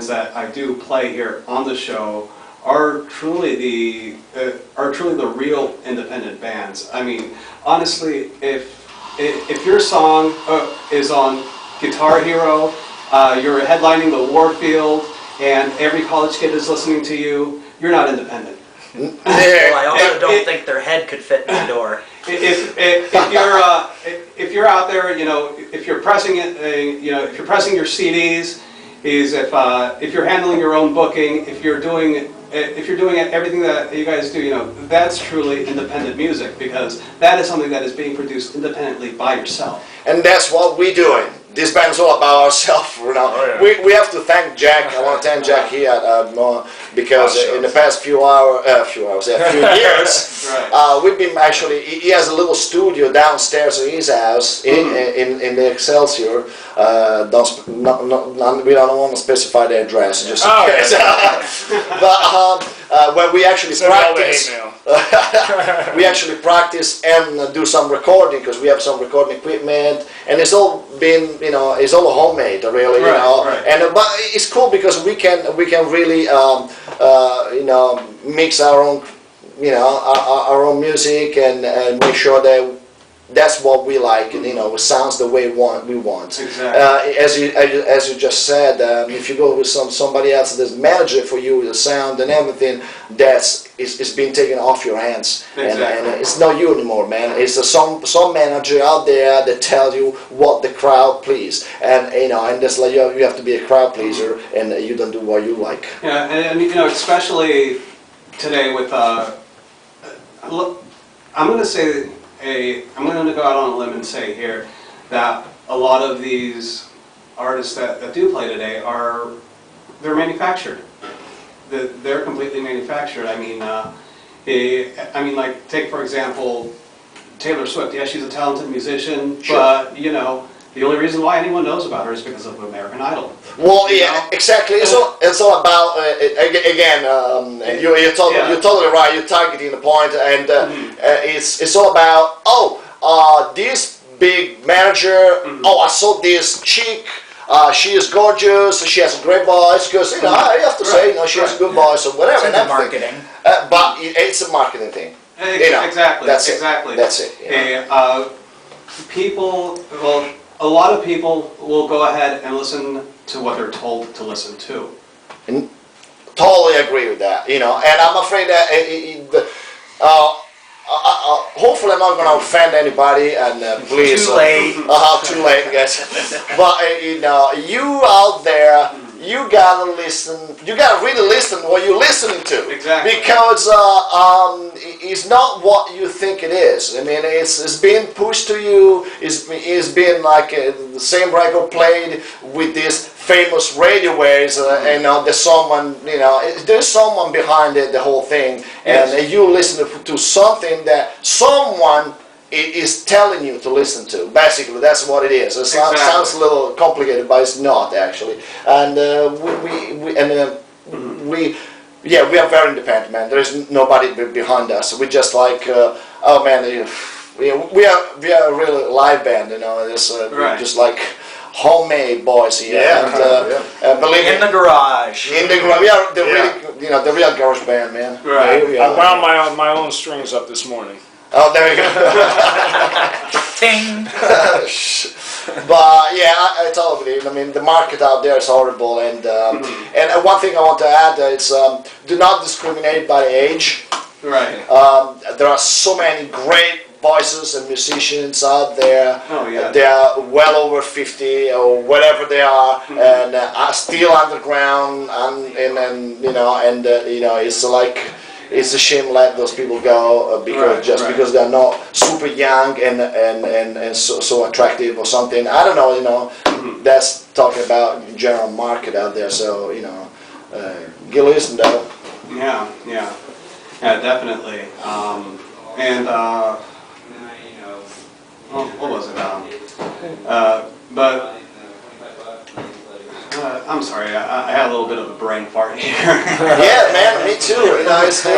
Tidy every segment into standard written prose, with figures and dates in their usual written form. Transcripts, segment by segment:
bands that I do play here on the show are truly the real independent bands. I mean, honestly, if your song is on Guitar Hero, you're headlining the Warfield, and every college kid is listening to you, you're not independent. Well, I also don't think their head could fit in the door. If you're out there, you know, if you're pressing it, if you're pressing your CDs, if you're handling your own booking, if you're doing everything that you guys do, you know, that's truly independent music, because that is something that is being produced independently by yourself. And that's what we're doing. This band's all about ourselves, you know. Oh, yeah. We have to thank Jack. I want to thank Jack here at because in the past few years, Right. we've been actually. He has a little studio downstairs in his house in the Excelsior. We don't want to specify the address, just in case. But when we actually practice. We actually practice and do some recording, because we have some recording equipment, and it's all been, you know, it's all homemade, really, you know. Right. And but it's cool because we can really, you know, mix our own, you know, our own music and make sure that that's what we like, and you know, it sounds the way we want. Exactly. As you just said, if you go with somebody else that's managing for you the sound and everything, it's been taken off your hands. Exactly. And it's not you anymore, man. It's some manager out there that tells you what the crowd please, and you know, and that's like you have to be a crowd pleaser, and you don't do what you like. Yeah, and you know, especially today with I'm going to go out on a limb and say here that a lot of these artists that do play today they're manufactured. They're completely manufactured. I mean, like take for example Taylor Swift. Yeah, she's a talented musician, Sure. but you know, the only reason why anyone knows about her is because of American Idol. Well, yeah, exactly. It's all about again. You're totally right. You're targeting the point, and it's all about this big manager. Oh, I saw this chick. She is gorgeous. She has a great voice. Because you know, I have to say, you know, she has a good voice or whatever. It's and marketing. But it's a marketing thing. You know, Exactly. That's exactly. it. That's it. You know. A lot of people will go ahead and listen to what they're told to listen to. And totally agree with that. You know, and I'm afraid that hopefully I'm not going to offend anybody, and please. Too late. Too late, guys. But you know, you out there, you gotta listen. You gotta really listen to what you're listening to. Exactly. Because it's not what you think it is. I mean, it's being pushed to you. It's been like the same record played with this famous radio waves, and there's someone, you know, there's someone behind it, the whole thing, and Yes. you listen to something that someone is telling you to listen to. Basically, that's what it is. It sounds a little complicated, but it's not actually. And we are very independent, man. There is nobody behind us. We just like, oh man, we are a really live band, you know. We're just like homemade boys here. And, believe In the garage. in the garage, we are the real garage band, man. Right. Here we I are. wound my own strings up this morning. Oh, there we go. Ting. But yeah, I totally believe. I mean, the market out there is horrible, and one thing I want to add is do not discriminate by age. Right. There are so many great voices and musicians out there. Oh, yeah. They are well over 50 or whatever they are, and are still underground, and you know, it's like. It's a shame to let those people go because they're not super young and so attractive or something. I don't know, you know. That's talking about the general market out there. So you know, give a listen though. Yeah, definitely. What was it? I'm sorry, I had a little bit of a brain fart here. Yeah, man, me too. You know, it's No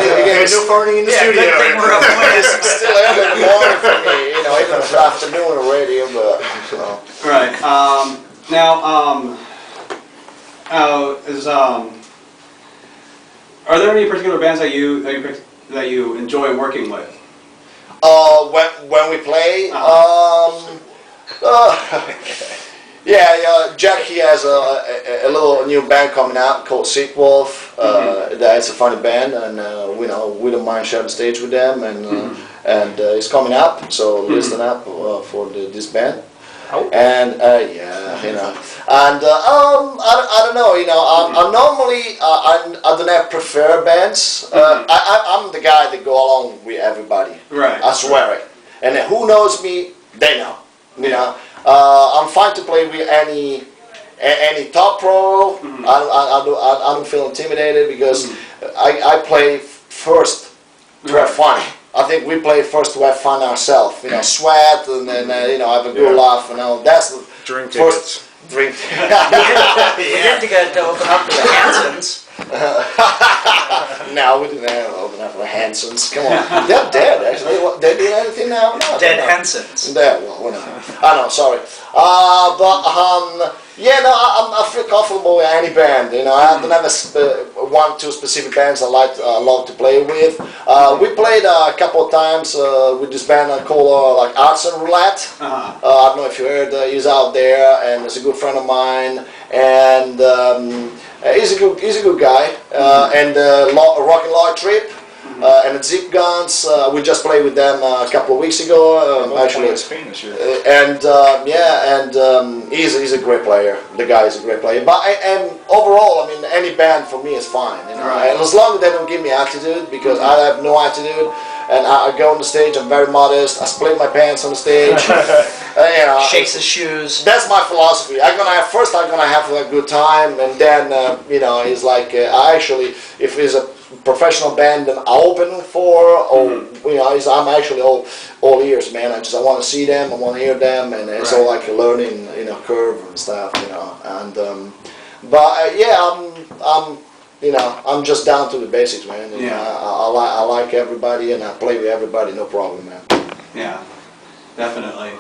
farting in the studio. Good thing we're up it's still early in the morning for me. You know, even it's afternoon already. But Right. Now, Are there any particular bands that you enjoy working with? When we play, Jack, he has a little new band coming out called Sick Wolf. That's a funny band, and we don't mind sharing the stage with them, and it's coming up. So listen up for this band. Oh. And and I don't know, I normally I don't have preferred bands. I'm the guy that go along with everybody. Right. I swear it. And who knows me, they know. I'm fine to play with any top pro. I don't feel intimidated because I play first to have fun. I think we play first to have fun ourselves. Sweat and then have a good laugh. That's the Drink first tickets. drink. We did to get to open up to the Hansons. No, we didn't open up for Hansons. Come on, they're dead. Actually, they doing anything now? No, Dead they're not. Hensons. There, well, whatever. I know, sorry. I feel comfortable with any band. I don't have one, two specific bands I love to play with. We played a couple of times with this band called Arts and Roulette. I don't know if you heard. He's out there, and he's a good friend of mine. And he's a good guy. And Rockin' Lloyd Trip. And the Zip Guns, we just played with them a couple of weeks ago. Actually, in Spain this year. He's a great player. The guy is a great player. But and overall, any band for me is fine. Right. And as long as they don't give me attitude, because I have no attitude, and I go on the stage, I'm very modest. I split my pants on the stage. Shakes his shoes. That's my philosophy. I'm gonna have a good time, and then it's like I actually, if it's a professional band that I open for, or I'm actually all ears, man. I want to see them, I want to hear them, and it's all like a learning, curve and stuff, And I'm just down to the basics, man. I like everybody, and I play with everybody, no problem, man. Yeah, definitely.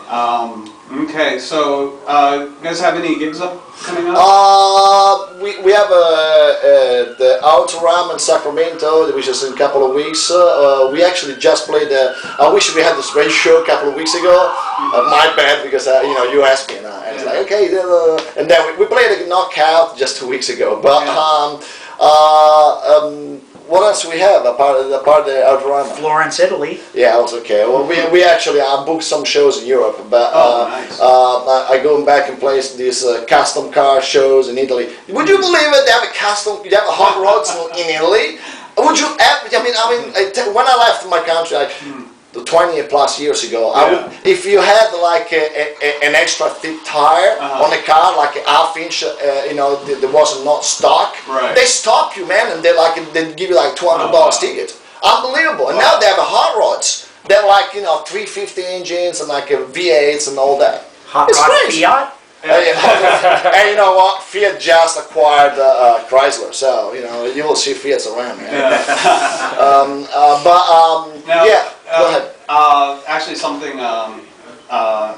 Okay, so you guys have any gigs coming up? We have the Autorama in Sacramento, which is in a couple of weeks. We actually just played I wish we had this race show a couple of weeks ago. My bad, because you asked me, and I was like, okay. And then we played a Knockout just 2 weeks ago. But what else we have apart of the Autorama? Florence, Italy. Yeah, it was okay. Well, we actually I booked some shows in Europe, but nice. I go back and play these custom car shows in Italy. Would you believe it? They have hot rods in Italy. Would you? When I left my country, 20 plus years ago, if you had an extra thick tire on the car, like a half-inch, that was not stock, they stop you, man, and they give you $200 ticket. Unbelievable. And now they have hot rods. They're 350 engines and V8s and all that. Hot It's rod crazy. Fiat. And you know what? Fiat just acquired Chrysler, so you will see Fiats around, man. Go ahead. Actually, something I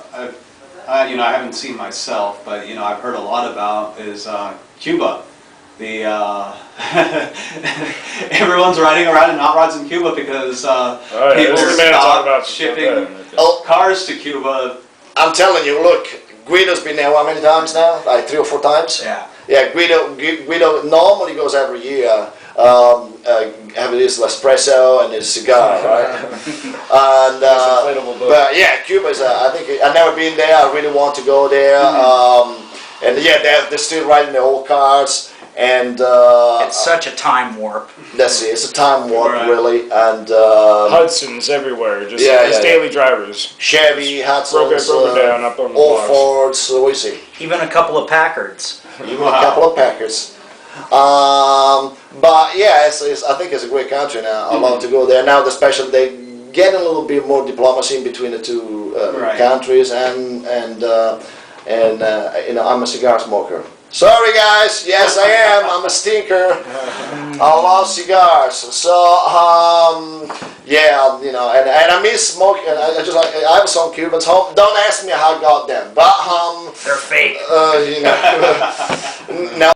haven't seen myself, but I've heard a lot about is Cuba. The everyone's riding around in hot rods in Cuba because people stopped shipping cars to Cuba. I'm telling you, look, Guido's been there how many times now? 3 or 4 times? Yeah. Yeah, Guido normally goes every year, having this espresso and his cigar, right? And but yeah, Cuba is. I think I've never been there. I really want to go there. And they're still riding the old cars, and It's such a time warp. that's it. It's a time warp, really, and Hudson's everywhere, just daily drivers. Chevy, Hudson's, broken down up on the all blocks. Fords. So we see. Even a couple of Packards. Even a couple of Packers. But yeah, I think it's a great country now. I love to go there. Now, especially they get a little bit more diplomacy in between the two countries, and I'm a cigar smoker. Sorry guys, yes I am. I'm a stinker. I love cigars. So and I miss smoking. I have some Cubans home. Don't ask me how I got them, but They're fake. no.